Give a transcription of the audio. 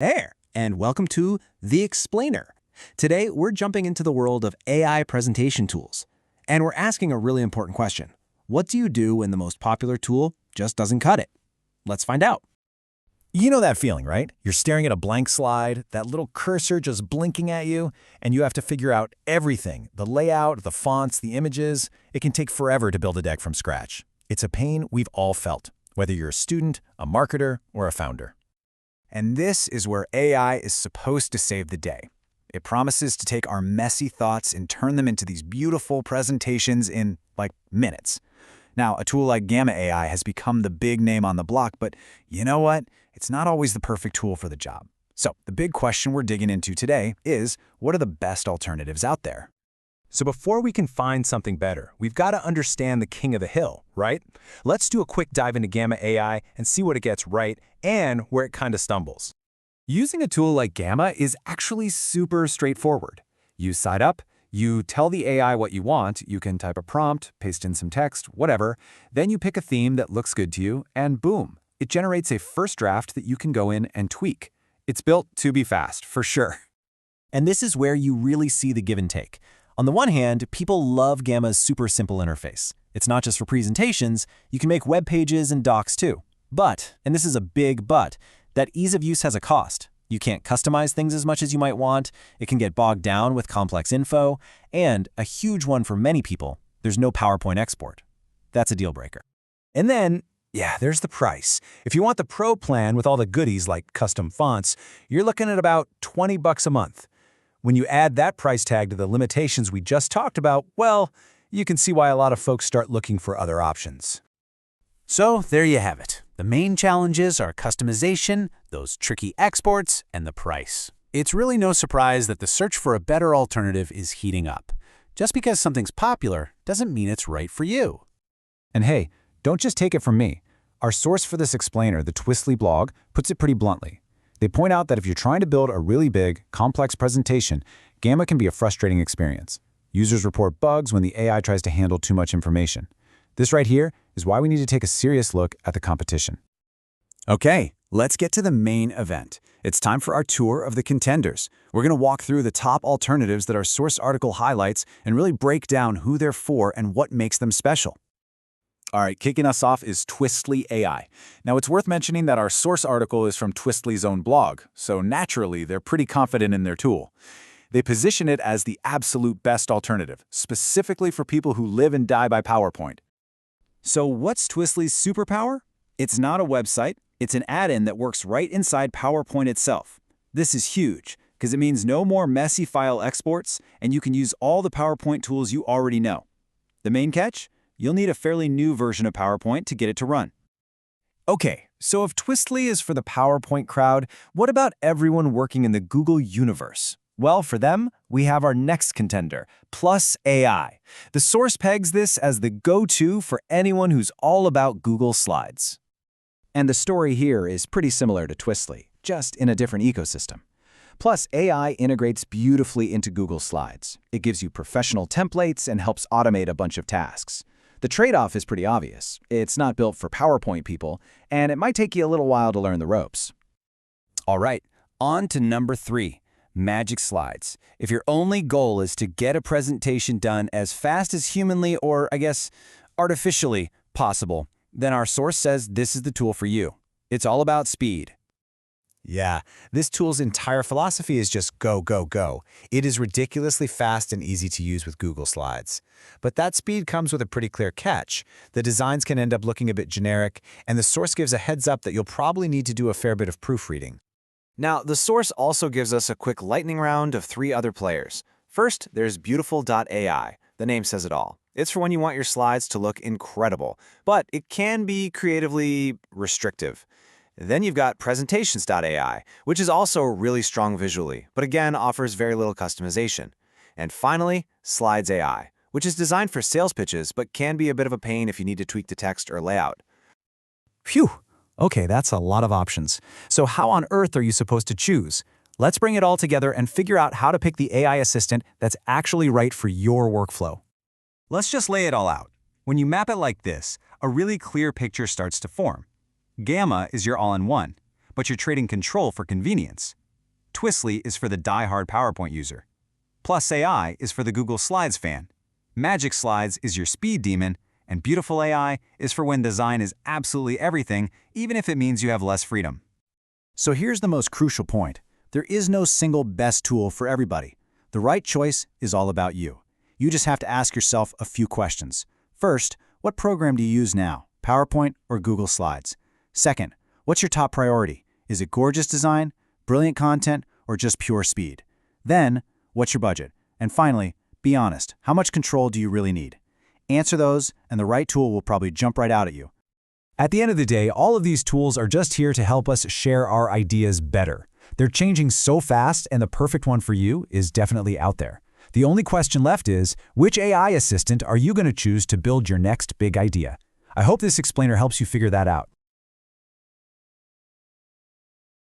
There, and welcome to The Explainer. Today, we're jumping into the world of AI presentation tools, and we're asking a really important question. What do you do when the most popular tool just doesn't cut it? Let's find out. You know that feeling, right? You're staring at a blank slide, that little cursor just blinking at you, and you have to figure out everything, the layout, the fonts, the images. It can take forever to build a deck from scratch. It's a pain we've all felt, whether you're a student, a marketer, or a founder. And this is where AI is supposed to save the day. It promises to take our messy thoughts and turn them into these beautiful presentations in, minutes. Now, a tool like Gamma AI has become the big name on the block, but you know what? It's not always the perfect tool for the job. So, the big question we're digging into today is, what are the best alternatives out there? So before we can find something better, we've got to understand the king of the hill, right? Let's do a quick dive into Gamma AI and see what it gets right and where it kind of stumbles. Using a tool like Gamma is actually super straightforward. You sign up, you tell the AI what you want, you can type a prompt, paste in some text, whatever, then you pick a theme that looks good to you, and boom, it generates a first draft that you can go in and tweak. It's built to be fast, for sure. And this is where you really see the give and take. On the one hand, people love Gamma's super simple interface. It's not just for presentations, you can make web pages and docs too. But, and this is a big but, that ease of use has a cost. You can't customize things as much as you might want, it can get bogged down with complex info, and a huge one for many people, there's no PowerPoint export. That's a deal breaker. And then, there's the price. If you want the Pro plan with all the goodies like custom fonts, you're looking at about $20 a month. When you add that price tag to the limitations we just talked about, well, you can see why a lot of folks start looking for other options. So there you have it. The main challenges are customization, those tricky exports, and the price. It's really no surprise that the search for a better alternative is heating up. Just because something's popular doesn't mean it's right for you. And hey, don't just take it from me. Our source for this explainer, the Twistly blog, puts it pretty bluntly. They point out that if you're trying to build a really big, complex presentation, Gamma can be a frustrating experience. Users report bugs when the AI tries to handle too much information. This right here is why we need to take a serious look at the competition. Okay, let's get to the main event. It's time for our tour of the contenders. We're going to walk through the top alternatives that our source article highlights and really break down who they're for and what makes them special. All right, kicking us off is Twistly AI. Now, it's worth mentioning that our source article is from Twistly's own blog, so naturally, they're pretty confident in their tool. They position it as the absolute best alternative, specifically for people who live and die by PowerPoint. So what's Twistly's superpower? It's not a website, it's an add-in that works right inside PowerPoint itself. This is huge, because it means no more messy file exports, and you can use all the PowerPoint tools you already know. The main catch? You'll need a fairly new version of PowerPoint to get it to run. Okay, so if Twistly is for the PowerPoint crowd, what about everyone working in the Google universe? Well, for them, we have our next contender, Plus AI. The source pegs this as the go-to for anyone who's all about Google Slides. And the story here is pretty similar to Twistly, just in a different ecosystem. Plus AI integrates beautifully into Google Slides. It gives you professional templates and helps automate a bunch of tasks. The trade-off is pretty obvious. It's not built for PowerPoint people, and it might take you a little while to learn the ropes. All right, on to number 3, Magic Slides. If your only goal is to get a presentation done as fast as humanly or, artificially possible, then our source says this is the tool for you. It's all about speed. Yeah, this tool's entire philosophy is just go, go, go. It is ridiculously fast and easy to use with Google Slides. But that speed comes with a pretty clear catch. The designs can end up looking a bit generic, and the source gives a heads up that you'll probably need to do a fair bit of proofreading. Now, the source also gives us a quick lightning round of 3 other players. First, there's Beautiful.ai. The name says it all. It's for when you want your slides to look incredible, but it can be creatively restrictive. Then you've got Presentations.ai, which is also really strong visually, but again offers very little customization. And finally, Slides AI, which is designed for sales pitches but can be a bit of a pain if you need to tweak the text or layout. Phew! Okay, that's a lot of options. So how on earth are you supposed to choose? Let's bring it all together and figure out how to pick the AI assistant that's actually right for your workflow. Let's just lay it all out. When you map it like this, a really clear picture starts to form. Gamma is your all-in-one. but you're trading control for convenience. Twistly is for the die-hard PowerPoint user. Plus AI is for the Google Slides fan. Magic Slides is your speed demon, and Beautiful AI is for when design is absolutely everything, even if it means you have less freedom. So here's the most crucial point. There is no single best tool for everybody. The right choice is all about you. You just have to ask yourself a few questions. First, what program do you use now? PowerPoint or Google Slides? Second, what's your top priority? Is it gorgeous design, brilliant content, or just pure speed? Then, what's your budget? And finally, be honest. How much control do you really need? Answer those, and the right tool will probably jump right out at you. At the end of the day, all of these tools are just here to help us share our ideas better. They're changing so fast, and the perfect one for you is definitely out there. The only question left is, which AI assistant are you going to choose to build your next big idea? I hope this explainer helps you figure that out.